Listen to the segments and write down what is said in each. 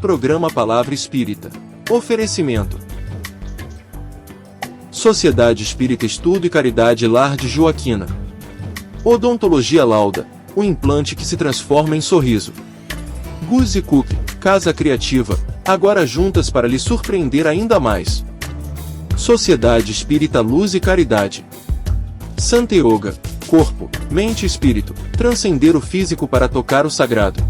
Programa Palavra Espírita. Oferecimento: Sociedade Espírita Estudo e Caridade Lar de Joaquina. Odontologia Lauda, o implante que se transforma em sorriso. Guzzi Cook, Casa Criativa, agora juntas para lhe surpreender ainda mais. Sociedade Espírita Luz e Caridade. Santa Yoga, corpo, mente e espírito, transcender o físico para tocar o sagrado.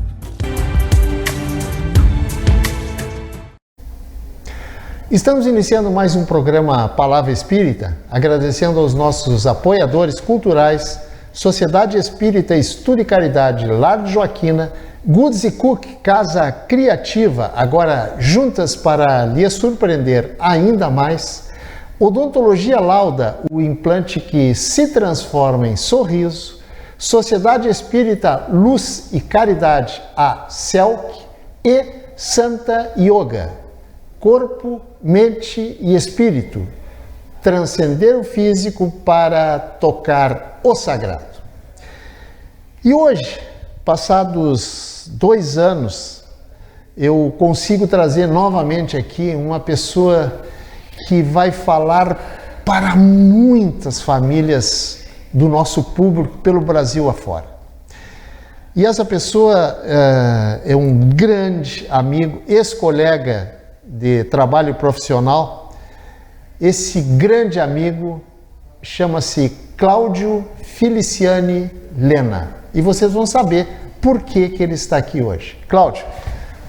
Estamos iniciando mais um programa Palavra Espírita, agradecendo aos nossos apoiadores culturais, Sociedade Espírita Estudo e Caridade Lar de Joaquina, Guzzi Cook, Casa Criativa, agora juntas para lhe surpreender ainda mais, Odontologia Lauda, o implante que se transforma em sorriso, Sociedade Espírita Luz e Caridade, a CELC, e Santa Yoga, corpo, mente e espírito, transcender o físico para tocar o sagrado. E hoje, passados 2 anos, eu consigo trazer novamente aqui uma pessoa que vai falar para muitas famílias do nosso público pelo Brasil afora. E essa pessoa é um grande amigo, ex-colega de trabalho profissional. Esse grande amigo chama-se Cláudio Feliciani Lena. E vocês vão saber por que ele está aqui hoje. Cláudio,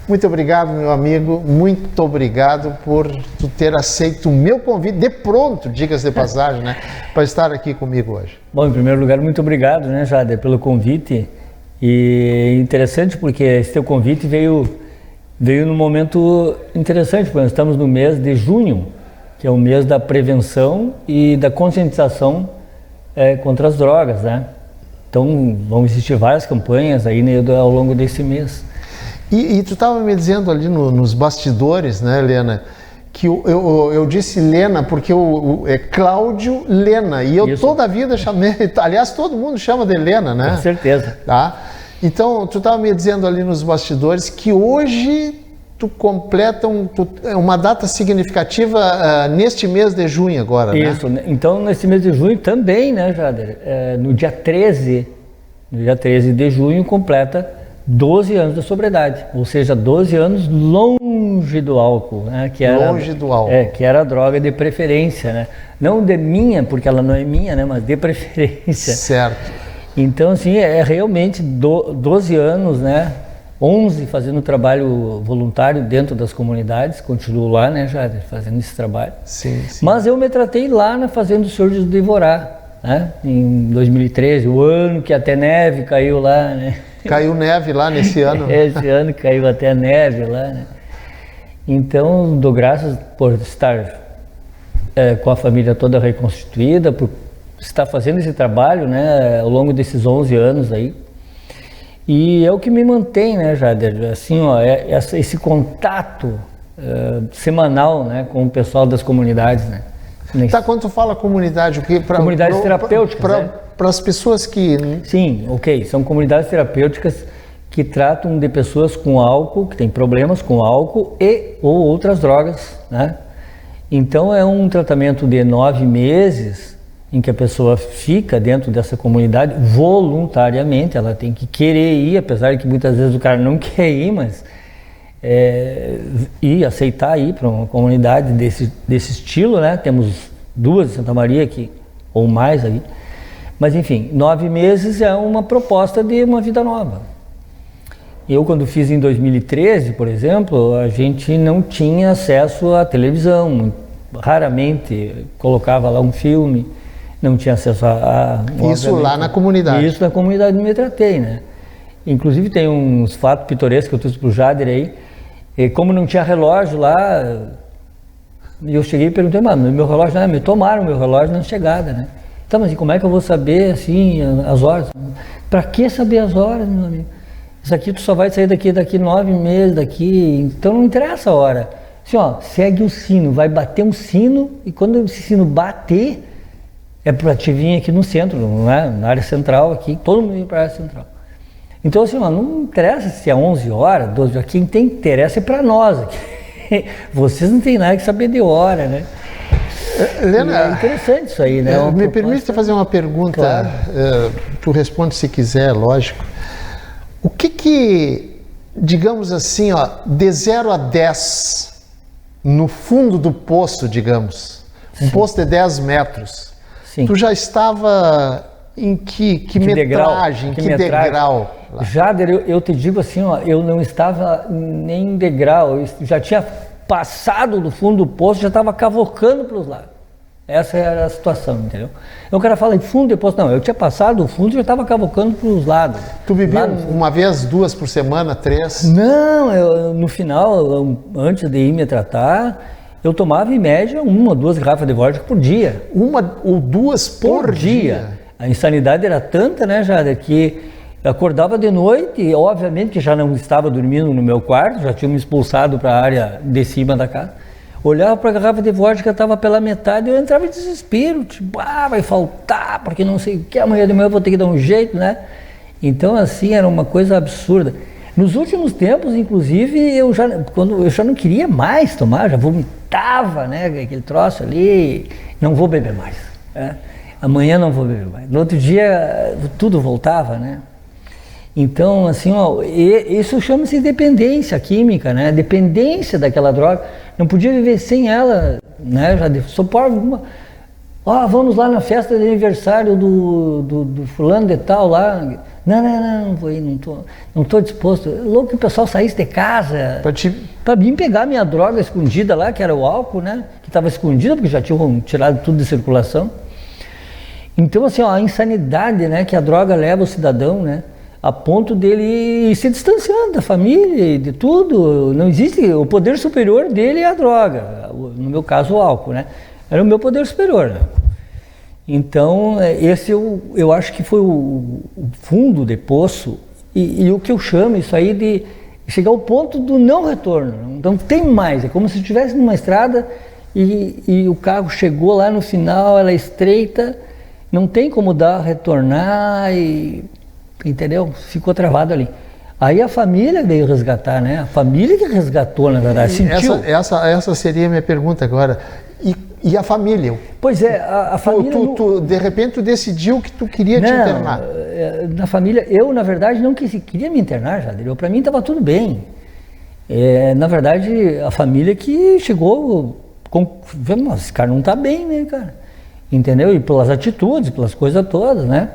muito obrigado, meu amigo, muito obrigado por tu ter aceito o meu convite, de pronto, diga-se de passagem, né, para estar aqui comigo hoje. Bom, em primeiro lugar, muito obrigado, né, Jader, pelo convite. E interessante porque esse teu convite veio num momento interessante, porque nós estamos no mês de junho, que é o mês da prevenção e da conscientização contra as drogas, né? Então vão existir várias campanhas aí, né, ao longo desse mês. E tu estava me dizendo ali nos bastidores, né, Lena, que eu disse Lena porque é Cláudio Lena, e eu toda a vida chamei, aliás, todo mundo chama de Lena, né? Com certeza. Tá? Então, tu estava me dizendo ali nos bastidores que hoje tu completa uma data significativa neste mês de junho agora, né? Isso, então nesse mês de junho também, né, Jader? No dia 13 de junho completa 12 anos da sobriedade, ou seja, 12 anos longe do álcool, né? Longe do álcool. Que era a droga de preferência, né? Não de minha, porque ela não é minha, né? Mas de preferência. Certo. Então, assim, é realmente 12 anos, né? 11 fazendo trabalho voluntário dentro das comunidades, continuo lá, né, Jader, fazendo esse trabalho. Sim. Mas eu me tratei lá na Fazenda do Senhor de Devorá, né? Em 2013, o ano que até neve caiu lá, né? Caiu neve lá nesse ano. Esse ano caiu até neve lá, né? Então, dou graças por estar com a família toda reconstituída, por estar fazendo esse trabalho, né, ao longo desses 11 anos aí. E é o que me mantém, né, Jader, assim, ó, esse contato semanal, né, com o pessoal das comunidades, né. Tá, quando tu fala comunidade, o que? Comunidades terapêuticas, né? Para as pessoas que... Sim, ok, são comunidades terapêuticas que tratam de pessoas com álcool, que têm problemas com álcool ou outras drogas, né. Então é um tratamento de 9 meses, em que a pessoa fica dentro dessa comunidade voluntariamente, ela tem que querer ir, apesar de que muitas vezes o cara não quer ir, mas ir, aceitar ir para uma comunidade desse estilo, né? Temos 2 em Santa Maria aqui, ou mais aí, mas enfim, 9 meses é uma proposta de uma vida nova. Eu, quando fiz em 2013, por exemplo, a gente não tinha acesso à televisão, raramente colocava lá um filme, não tinha acesso Isso lá na comunidade. Isso na comunidade me tratei, né? Inclusive tem uns fatos pitorescos que eu trouxe pro Jader aí. E como não tinha relógio lá, eu cheguei e perguntei, mas meu relógio, me tomaram meu relógio na chegada, né? Então, mas e como é que eu vou saber, assim, as horas? Pra que saber as horas, meu amigo? Isso aqui tu só vai sair daqui 9 meses, então não interessa a hora. Assim, ó, segue o sino, vai bater um sino, e quando esse sino bater, é para te vir aqui no centro, não é? Na área central aqui, todo mundo vem para a área central. Então, assim, ó, não interessa se é 11 horas, 12 horas, quem tem interesse é para nós aqui. Vocês não têm nada que saber de hora, né? Helena, é interessante isso aí, né? Me permite fazer uma pergunta, Claro. Tu responde se quiser, lógico. O que, digamos assim, ó, de 0 a 10, no fundo do poço, digamos, um poço de 10 metros, Sim. tu já estava em que metragem, que degrau? Lá? Jader, eu te digo assim, ó, eu não estava nem em degrau, eu já tinha passado do fundo do poço, já estava cavocando para os lados. Essa era a situação, entendeu? O cara fala em fundo de poço, não, eu tinha passado do fundo e já estava cavocando para os lados. Tu bebia uma vez, 2 por semana, 3? Não, no final, antes de ir me tratar, eu tomava em média 1 ou 2 garrafas de vodka por dia. 1 ou 2 por dia? A insanidade era tanta, né, Jader, que eu acordava de noite, e obviamente que já não estava dormindo no meu quarto, já tinha me expulsado para a área de cima da casa. Olhava para a garrafa de vodka, estava pela metade, eu entrava em desespero, tipo, vai faltar, porque não sei o que, amanhã de manhã eu vou ter que dar um jeito, né? Então, assim, era uma coisa absurda. Nos últimos tempos, inclusive, quando eu já não queria mais tomar, já vomitava, né, aquele troço ali, não vou beber mais, né? Amanhã não vou beber mais. No outro dia, tudo voltava, né? Então, assim, ó, isso chama-se dependência química, né? Dependência daquela droga. Não podia viver sem ela, né? Só por alguma... vamos lá na festa de aniversário do fulano de tal lá. Não vou ir, não tô disposto. Louco que o pessoal saísse de casa para vir pegar minha droga escondida lá, que era o álcool, né? Que estava escondida, porque já tinham tirado tudo de circulação. Então, assim, ó, a insanidade, né, que a droga leva o cidadão, né, a ponto dele ir se distanciando da família, de tudo. Não existe, o poder superior dele é a droga, no meu caso o álcool, né, era o meu poder superior, né? Então, esse eu acho que foi o fundo de poço e o que eu chamo isso aí de chegar ao ponto do não retorno. Não tem mais, é como se estivesse numa estrada e o carro chegou lá no final, ela é estreita, não tem como retornar e, entendeu? Ficou travado ali. Aí a família veio resgatar, né? A família que resgatou, na verdade, sentiu. Essa seria a minha pergunta agora. E a família? Pois é, a família... de repente tu decidiu que tu queria te internar. Na família, eu na verdade não queria me internar, Jader. Para mim estava tudo bem. Na verdade, a família que chegou... Mas esse cara não está bem, né, cara? Entendeu? E pelas atitudes, pelas coisas todas, né?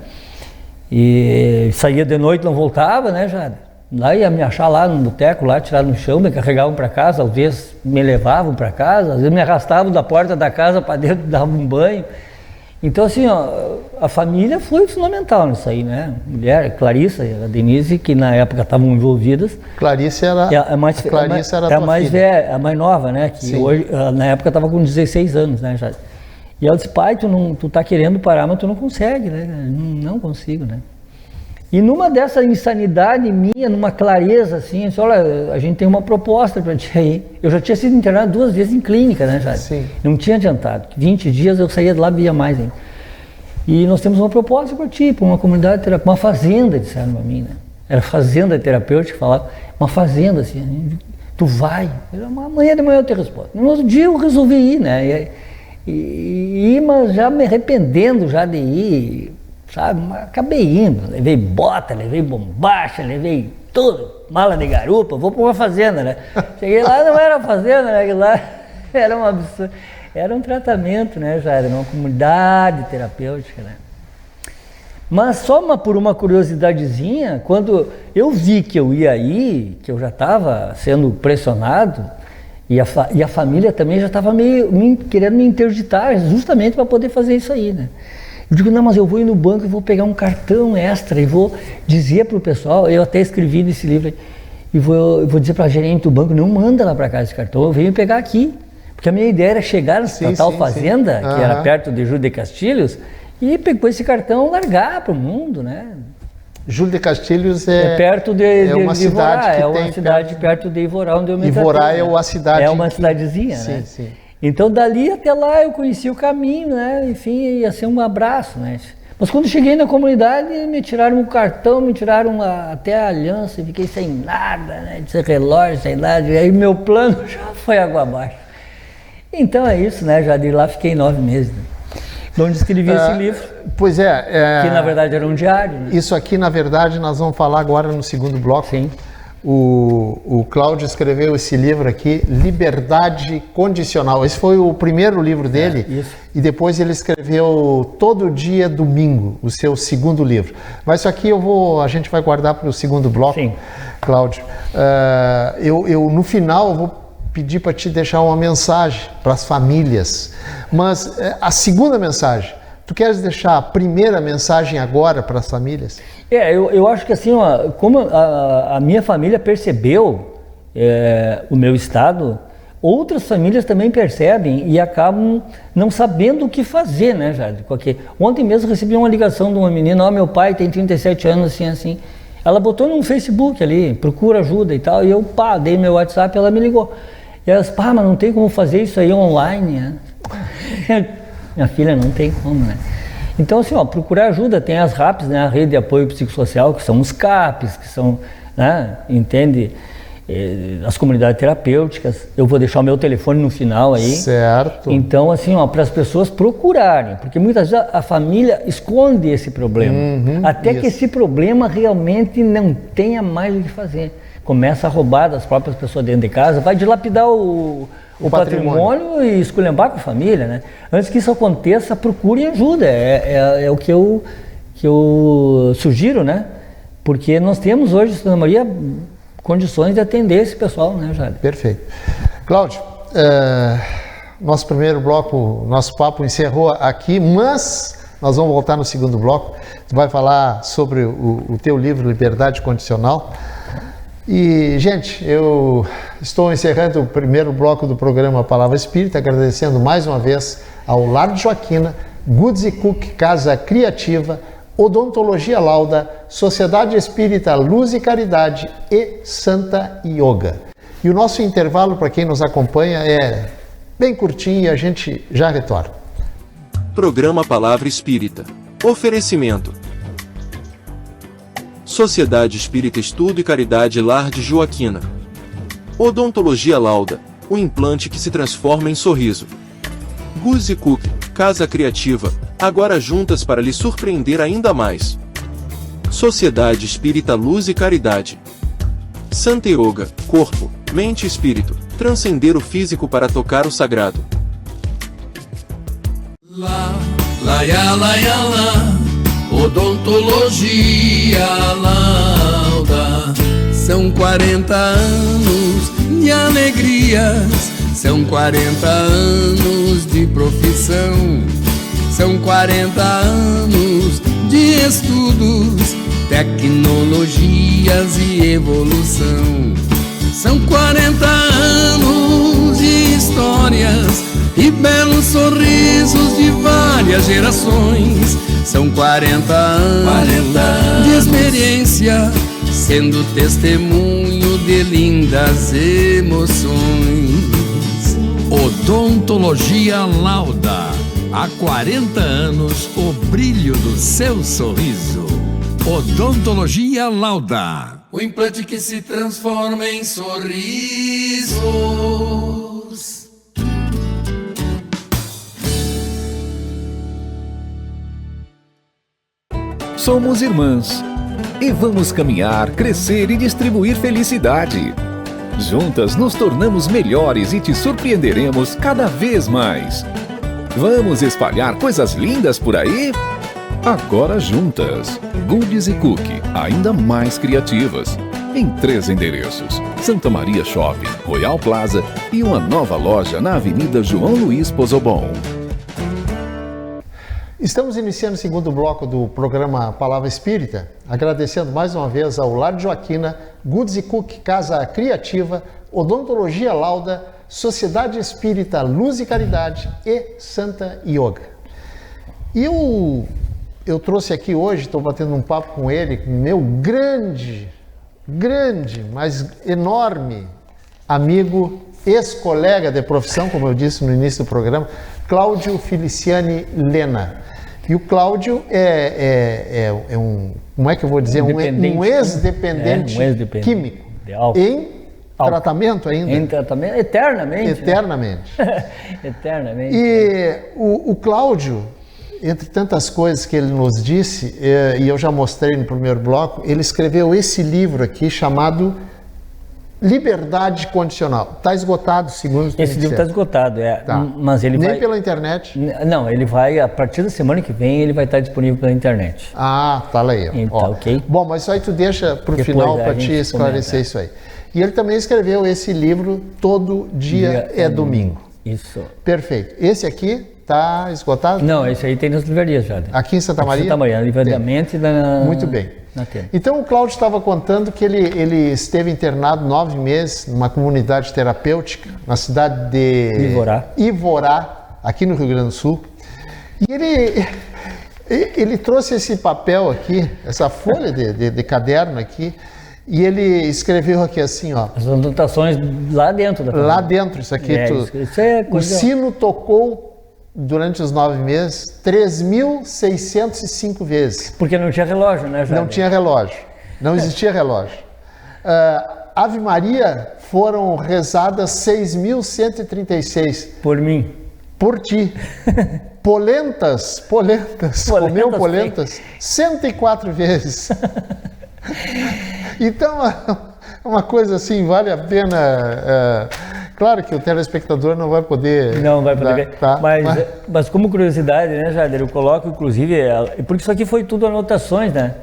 E saía de noite, não voltava, né, Jader? Lá ia me achar lá no boteco, lá tirado no chão, me carregavam para casa, às vezes me levavam para casa, às vezes me arrastavam da porta da casa para dentro, davam um banho. Então, assim, ó, a família foi fundamental nisso aí, né? Mulher, Clarissa e a Denise, que na época estavam envolvidas. Clarissa era a mais velha, a mais nova, né? Que hoje, na época estava com 16 anos, né, Jader? E ela disse, pai, tu tá querendo parar, mas tu não consegue, né? Não consigo, né? E numa dessa insanidade minha, numa clareza assim, eu disse, olha, a gente tem uma proposta para ti aí. Eu já tinha sido internado 2 vezes em clínica, né, Jair? Sim. Não tinha adiantado. 20 dias eu saía de lá e via mais ainda. E nós temos uma proposta para ti, para uma comunidade terapêutica, uma fazenda, disseram para mim, né? Era fazenda terapêutica, falava, uma fazenda assim, tu vai. Amanhã de manhã eu te respondo. No outro dia eu resolvi ir, né? Mas já me arrependendo já de ir, sabe? Mas acabei indo, levei bota, levei bombacha, levei tudo, mala de garupa, vou para uma fazenda, né? Cheguei lá, não era fazenda, né? Lá era um absurdo, era um tratamento, né? Já era uma comunidade terapêutica, né? Mas só por uma curiosidadezinha, quando eu vi que eu ia aí, que eu já estava sendo pressionado, e a família também já estava querendo me interditar, justamente para poder fazer isso aí, né? Eu digo, não, mas eu vou ir no banco e vou pegar um cartão extra e vou dizer para o pessoal, eu até escrevi nesse livro aí, e vou dizer para a gerente do banco, não manda lá para cá esse cartão, eu venho pegar aqui. Porque a minha ideia era chegar nessa tal fazenda, que era perto de Júlio de Castilhos, e com esse cartão largar para o mundo, né? Júlio de Castilhos é perto de uma cidade Ivorá, uma cidade perto de Ivorá, onde eu me tratei. Ivorá é a cidade. É uma cidadezinha, né? Sim. Então dali até lá eu conheci o caminho, né? Enfim, ia ser um abraço, né? Mas quando cheguei na comunidade, me tiraram o cartão, me tiraram até a aliança, e fiquei sem nada, né? De relógio, sem nada, e aí meu plano já foi água abaixo. Então é isso, né? Já de lá fiquei 9 meses, né? Onde escrevi esse livro. Pois que na verdade era um diário, né? Isso aqui, na verdade, nós vamos falar agora no segundo bloco. Sim. O Cláudio escreveu esse livro aqui, Liberdade Condicional. Esse foi o primeiro livro dele. Isso. E depois ele escreveu Todo Dia Domingo, o seu segundo livro. Mas isso aqui a gente vai guardar para o segundo bloco, Sim. Cláudio. No final eu vou pedir para te deixar uma mensagem para as famílias. Mas a segunda mensagem, tu queres deixar a primeira mensagem agora para as famílias? Eu acho que assim, ó, como a minha família percebeu o meu estado, outras famílias também percebem e acabam não sabendo o que fazer, né, Jade? Porque ontem mesmo recebi uma ligação de uma menina, meu pai tem 37 anos, assim. Ela botou no Facebook ali, procura ajuda e tal, e eu, dei meu WhatsApp, ela me ligou. E elas, mas não tem como fazer isso aí online, né? Minha filha, não tem como, né? Então, assim, procurar ajuda, tem as RAPs, né? A Rede de Apoio Psicossocial, que são os CAPs, que são, né? Entende? As comunidades terapêuticas. Eu vou deixar o meu telefone no final aí. Certo. Então, assim, para as pessoas procurarem, porque muitas vezes a família esconde esse problema, até que esse problema realmente não tenha mais o que fazer. Começa a roubar das próprias pessoas dentro de casa, vai dilapidar o patrimônio e esculhambar com a família, né? Antes que isso aconteça, procurem ajuda, é o que eu sugiro, né? Porque nós temos hoje, Santa Maria, condições de atender esse pessoal, né, Jade? Perfeito. Cláudio, nosso primeiro bloco, nosso papo encerrou aqui, mas nós vamos voltar no segundo bloco. Tu vai falar sobre o teu livro Liberdade Condicional. E, gente, eu estou encerrando o primeiro bloco do programa Palavra Espírita, agradecendo mais uma vez ao Lar de Joaquina, Goods Cook Casa Criativa, Odontologia Lauda, Sociedade Espírita Luz e Caridade e Santa Yoga. E o nosso intervalo, para quem nos acompanha, é bem curtinho e a gente já retorna. Programa Palavra Espírita. Oferecimento: Sociedade Espírita Estudo e Caridade Lar de Joaquina. Odontologia Lauda, o implante que se transforma em sorriso. Goods Cook Casa Criativa, agora juntas para lhe surpreender ainda mais. Sociedade Espírita Luz e Caridade. Santa Yoga, corpo, mente e espírito, transcender o físico para tocar o sagrado. Odontologia Lauda. São 40 anos de alegrias, são 40 anos de profissão, são 40 anos de estudos, tecnologias e evolução. São 40 anos de histórias e belos sorrisos de várias gerações. São 40 anos de experiência, sendo testemunho de lindas emoções. Odontologia Lauda. Há 40 anos, o brilho do seu sorriso. Odontologia Lauda. O implante que se transforma em sorrisos. Somos irmãs e vamos caminhar, crescer e distribuir felicidade. Juntas nos tornamos melhores e te surpreenderemos cada vez mais. Vamos espalhar coisas lindas por aí? Agora juntas. Goods Cook, ainda mais criativas. Em 3 endereços: Santa Maria Shopping, Royal Plaza e uma nova loja na Avenida João Luiz Pozobon. Estamos iniciando o segundo bloco do programa Palavra Espírita, agradecendo mais uma vez ao Lar de Joaquina, Goods Cook Casa Criativa, Odontologia Lauda, Sociedade Espírita Luz e Caridade e Santa Yoga. E eu trouxe aqui hoje, estou batendo um papo com ele, meu grande, mas enorme amigo, ex-colega de profissão, como eu disse no início do programa, Cláudio Feliciani Lena. E o Cláudio é um, como é que eu vou dizer, um ex-dependente químico, de álcool. Em tratamento ainda? Em tratamento, eternamente. Eternamente. Né? Eternamente. E o Cláudio, entre tantas coisas que ele nos disse, e eu já mostrei no primeiro bloco, ele escreveu esse livro aqui chamado Liberdade Condicional. Está esgotado, segundo os Esse livro está esgotado, Tá. Mas ele Nem vai... pela internet? Não, ele vai, a partir da semana que vem, ele vai estar disponível pela internet. Ah, tá lá aí. Então, ok. Bom, mas isso aí tu deixa para o Depois final a para gente te esclarecer comenta. isso aí. E ele também escreveu esse livro, Todo Dia é Domingo. Isso. Perfeito. Esse aqui está esgotado? Não, esse aí tem nas livrarias já. Aqui em Santa Maria? Santa Maria, livradamente Muito bem. na tenda. Então o Cláudio estava contando que ele esteve internado 9 meses numa comunidade terapêutica na cidade de Ivorá, aqui no Rio Grande do Sul. E ele trouxe esse papel aqui, essa folha de caderno aqui, e ele escreveu aqui assim, ó. As anotações lá dentro da Lá dentro, isso aqui. Isso é coisa... O sino tocou durante os 9 meses 3.605 vezes. Porque não tinha relógio, né, Jader? Não tinha relógio, não existia relógio. Ave Maria foram rezadas 6.136. Por mim. Por ti. Polentas, comeu polentas 104 vezes. Então, é uma coisa assim, vale a pena. Claro que o telespectador não vai poder. Não vai poder ver. Tá, mas como curiosidade, né, Jader? Eu coloco, inclusive, porque isso aqui foi tudo anotações, né?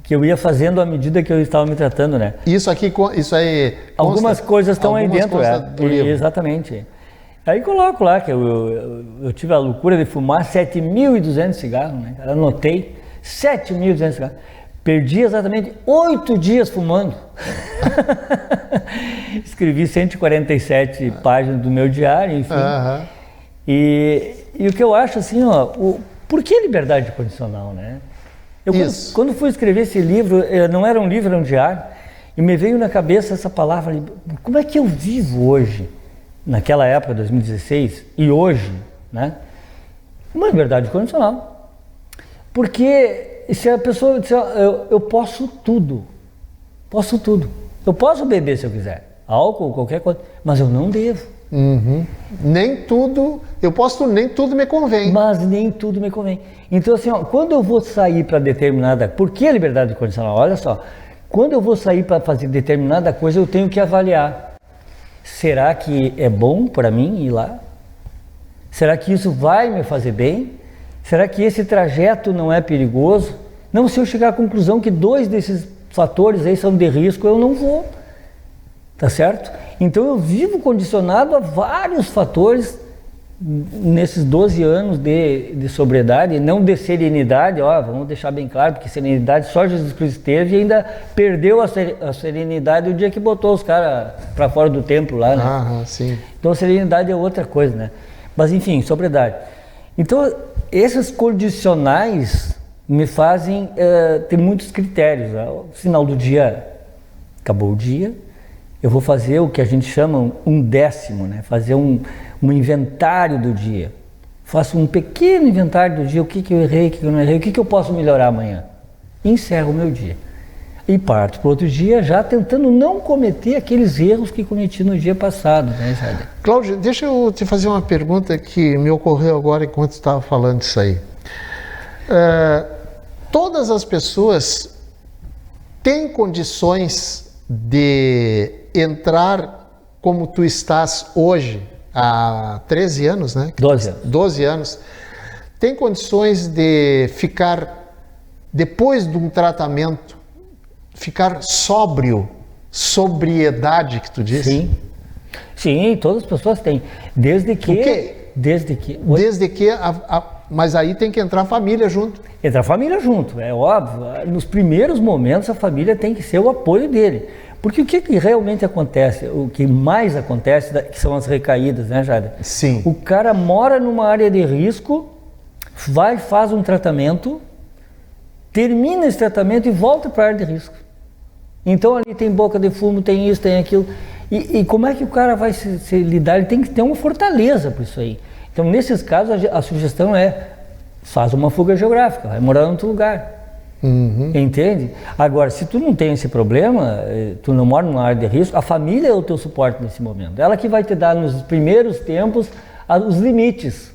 Que eu ia fazendo à medida que eu estava me tratando, né? Isso aí. Algumas coisas estão aí dentro, do livro. Exatamente. Aí coloco lá que eu tive a loucura de fumar 7.200 cigarros, né? Anotei 7.200 cigarros. Perdi exatamente 8 dias fumando. Escrevi 147 páginas do meu diário, enfim. E o que eu acho assim, ó, por que liberdade condicional, né? Quando fui escrever esse livro, não era um livro, era um diário, e me veio na cabeça essa palavra, como é que eu vivo hoje, naquela época, 2016, e hoje, né? Uma liberdade condicional. Porque se a pessoa disser, eu posso tudo, eu posso beber se eu quiser, álcool, qualquer coisa, mas eu não devo. Nem tudo me convém. Mas nem tudo me convém. Então assim, ó, quando eu vou sair para determinada, por que a liberdade condicional? Olha só, quando eu vou sair para fazer determinada coisa, eu tenho que avaliar. Será que é bom para mim ir lá? Será que isso vai me fazer bem? Será que esse trajeto não é perigoso? Não, se eu chegar à conclusão que 2 desses fatores aí são de risco, eu não vou. Tá certo? Então eu vivo condicionado a vários fatores nesses 12 anos de sobriedade, não de serenidade, ó, vamos deixar bem claro, porque serenidade só Jesus Cristo teve e ainda perdeu a serenidade o dia que botou os caras para fora do templo lá, né? Sim. Então serenidade é outra coisa, né? Mas enfim, sobriedade. Então esses condicionais me fazem ter muitos critérios. O final do dia, acabou o dia, eu vou fazer o que a gente chama um décimo, né? Fazer um inventário do dia. Faço um pequeno inventário do dia, o que eu errei, o que eu não errei, o que eu posso melhorar amanhã. E encerro o meu dia. E parto para o outro dia já tentando não cometer aqueles erros que cometi no dia passado, né, Jader? Cláudio, deixa eu te fazer uma pergunta que me ocorreu agora enquanto estava falando isso aí. Todas as pessoas têm condições de entrar como tu estás hoje, há 13 anos, né? 12 anos. 12 anos. Tem condições de ficar, depois de um tratamento, ficar sóbrio, sobriedade que tu disse? Sim. Sim, todas as pessoas têm. Desde que... Mas aí tem que entrar a família junto. Entra a família junto, é óbvio. Nos primeiros momentos a família tem que ser o apoio dele. Porque o que realmente acontece, o que mais acontece, que são as recaídas, né, Jader? Sim. O cara mora numa área de risco, faz um tratamento, termina esse tratamento e volta para a área de risco. Então ali tem boca de fumo, tem isso, tem aquilo. E como é que o cara vai se lidar? Ele tem que ter uma fortaleza para isso aí. Então nesses casos a sugestão é faz uma fuga geográfica, vai morar em outro lugar. Entende? Agora, se tu não tem esse problema, tu não mora numa área de risco, a família é o teu suporte nesse momento. Ela que vai te dar nos primeiros tempos os limites.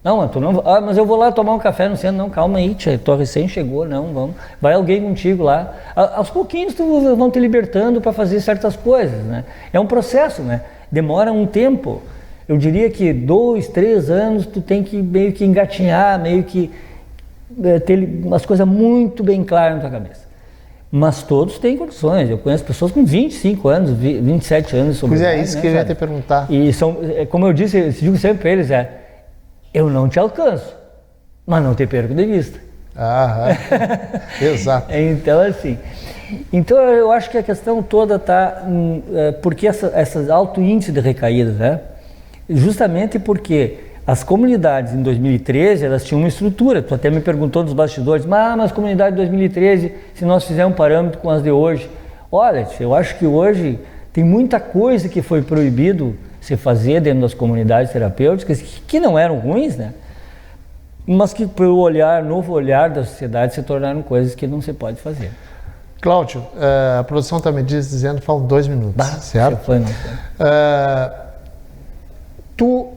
Não, tu não, mas eu vou lá tomar um café no centro. Não, calma aí, tia, tu recém chegou, não, vamos. Vai alguém contigo lá. Aos pouquinhos tu vão te libertando para fazer certas coisas, né? É um processo, né? Demora um tempo. Eu diria que 2, 3 anos tu tem que meio que engatinhar, meio que ter umas coisas muito bem claras na tua cabeça. Mas todos têm condições. Eu conheço pessoas com 25 anos, 27 anos sobre Pois é, isso que eu ia te perguntar. E são, como eu disse, eu digo sempre para eles, eu não te alcanço, mas não te perco de vista. Exato. Então, assim, eu acho que a questão toda está, porque esse alto índice de recaídas, né? Justamente porque as comunidades em 2013, elas tinham uma estrutura. Tu até me perguntou nos bastidores, mas as comunidades de 2013, se nós fizermos um parâmetro com as de hoje. Olha, eu acho que hoje tem muita coisa que foi proibido se fazer dentro das comunidades terapêuticas, que não eram ruins, né? Mas que pelo novo olhar da sociedade se tornaram coisas que não se pode fazer. Cláudio, a produção está me dizendo que faltam 2 minutos, certo? Tu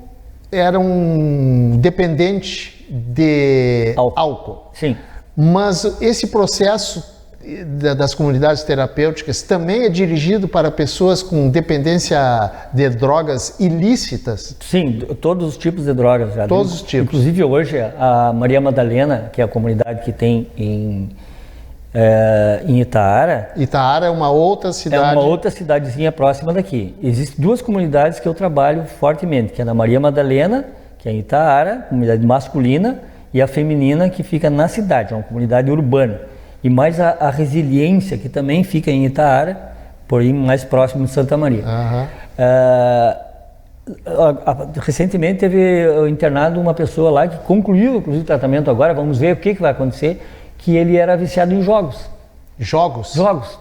era um dependente de álcool. Sim. Mas esse processo das comunidades terapêuticas também é dirigido para pessoas com dependência de drogas ilícitas? Sim, todos os tipos de drogas. Já todos os tipos. Inclusive hoje a Maria Madalena, que é a comunidade que tem em Itaara. Itaara é uma outra cidade. É uma outra cidadezinha próxima daqui. Existem 2 comunidades que eu trabalho fortemente, que é a Maria Madalena, que é em Itaara, comunidade masculina, e a feminina, que fica na cidade, é uma comunidade urbana. E mais a Resiliência, que também fica em Itaara, porém mais próximo de Santa Maria. Recentemente teve internado uma pessoa lá que concluiu, inclusive, o tratamento agora, vamos ver o que vai acontecer, que ele era viciado em jogos. Jogos? Jogos.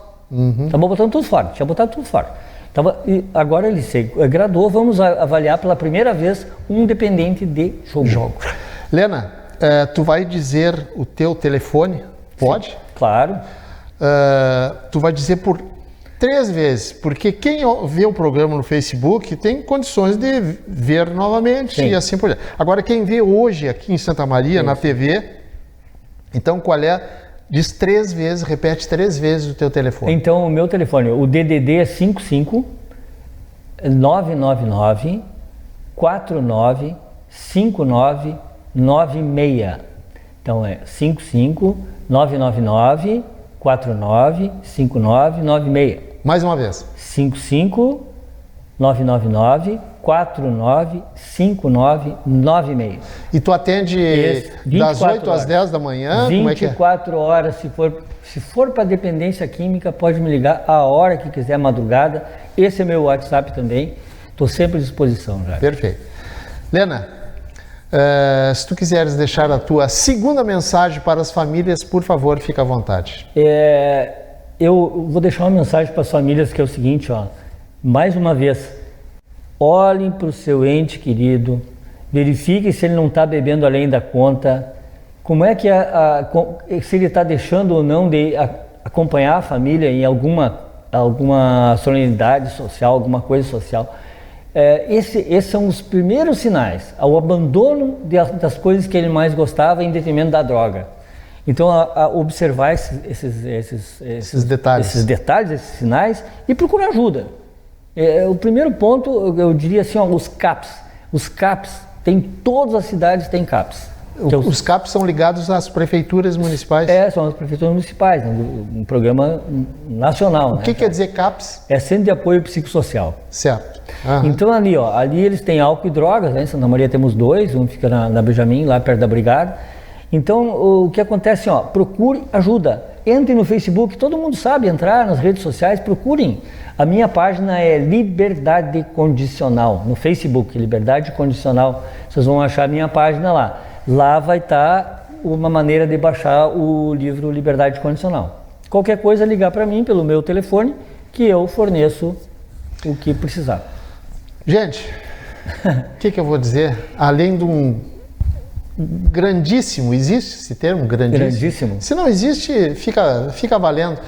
Estava botando tudo fora, tinha botado tudo fora. E agora ele se graduou, vamos avaliar pela primeira vez um dependente de jogo. Lena, tu vai dizer o teu telefone? Pode? Sim, claro. Tu vai dizer por 3 vezes, porque quem vê o programa no Facebook tem condições de ver novamente. Sim. E assim por diante. Agora, quem vê hoje aqui em Santa Maria, sim, na TV, então qual é? Diz 3 vezes, repete 3 vezes o teu telefone. Então, o meu telefone, o DDD é 55 999 49 59 96. Então é 55 999 49 59 96. Mais uma vez. 55 999 49 59 96. E tu atende das 8 às 10 da manhã? 24 horas, se for para dependência química, pode me ligar a hora que quiser, madrugada. Esse é meu WhatsApp também. Estou sempre à disposição, já. Perfeito. Lena, se tu quiseres deixar a tua segunda mensagem para as famílias, por favor, fica à vontade. Eu vou deixar uma mensagem para as famílias que é o seguinte, mais uma vez, olhem para o seu ente querido, verifiquem se ele não está bebendo além da conta, como é que se ele está deixando ou não de acompanhar a família em alguma solenidade social, alguma coisa social. Esses são os primeiros sinais, ao abandono das coisas que ele mais gostava em detrimento da droga. Então, observar esses detalhes, esses sinais e procurar ajuda. O primeiro ponto, eu diria assim, os CAPs. Os CAPs, todas as cidades têm CAPs. Os CAPs são ligados às prefeituras municipais? São as prefeituras municipais, um programa nacional. O que quer dizer CAPs? É Centro de Apoio Psicossocial. Certo. Então ali eles têm álcool e drogas, né? Em Santa Maria temos 2, um fica na Benjamin, lá perto da Brigada. Então o que acontece, procure ajuda. Entre no Facebook, todo mundo sabe entrar nas redes sociais, procurem. A minha página é Liberdade Condicional, no Facebook, Liberdade Condicional. Vocês vão achar a minha página lá. Lá vai estar uma maneira de baixar o livro Liberdade Condicional. Qualquer coisa, ligar para mim pelo meu telefone, que eu forneço o que precisar. Gente, o que eu vou dizer? Além de um grandíssimo, existe esse termo? Grandíssimo. Se não existe, fica valendo.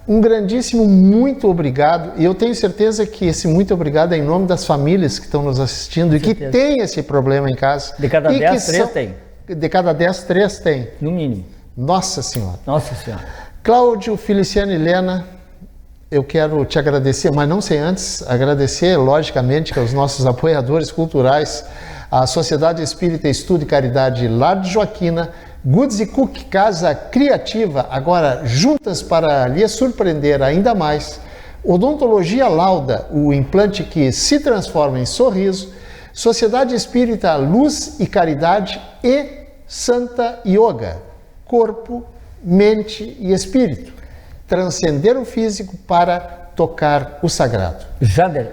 Um grandíssimo muito obrigado, e eu tenho certeza que esse muito obrigado é em nome das famílias que estão nos assistindo e que tem esse problema em casa. De cada 10, 3 tem. De cada 10, 3 tem. No mínimo. Nossa Senhora. Nossa Senhora. Cláudio, Feliciano e Helena, eu quero te agradecer, mas não sei antes, agradecer, logicamente, aos nossos apoiadores culturais, a Sociedade Espírita Estudo e Caridade Lar de Joaquina, Goods e Cook, Casa Criativa, agora juntas para lhe surpreender ainda mais, Odontologia Lauda, o implante que se transforma em sorriso, Sociedade Espírita Luz e Caridade e Santa Yoga, corpo, mente e espírito. Transcender o físico para tocar o sagrado. Jader,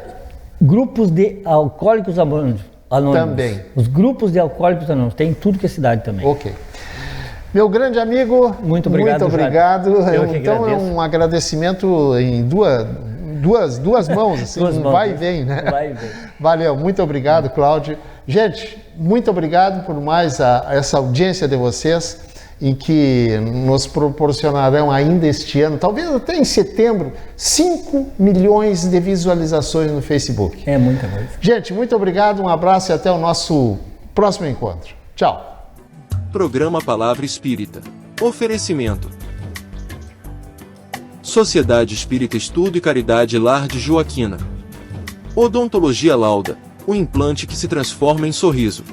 grupos de alcoólicos anônimos. Também. Os grupos de alcoólicos anônimos, tem em tudo que é cidade também. Ok. Meu grande amigo, muito obrigado. Muito obrigado. Então agradeço. É um agradecimento em duas mãos, assim, duas mãos, vai e vem, né? Vai e vem. Valeu, muito obrigado, Cláudio. Gente, muito obrigado por mais essa audiência de vocês, em que nos proporcionarão ainda este ano, talvez até em setembro, 5 milhões de visualizações no Facebook. É muita coisa. Gente, muito obrigado, um abraço e até o nosso próximo encontro. Tchau. Programa Palavra Espírita. Oferecimento. Sociedade Espírita Estudo e Caridade Lar de Joaquina. Odontologia Lauda, o implante que se transforma em sorriso.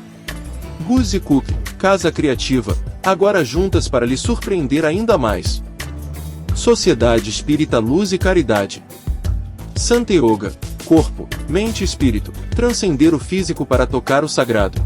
Goods e Cook, Casa Criativa, agora juntas para lhe surpreender ainda mais. Sociedade Espírita Luz e Caridade. Santa Yoga, corpo, mente e espírito, transcender o físico para tocar o sagrado.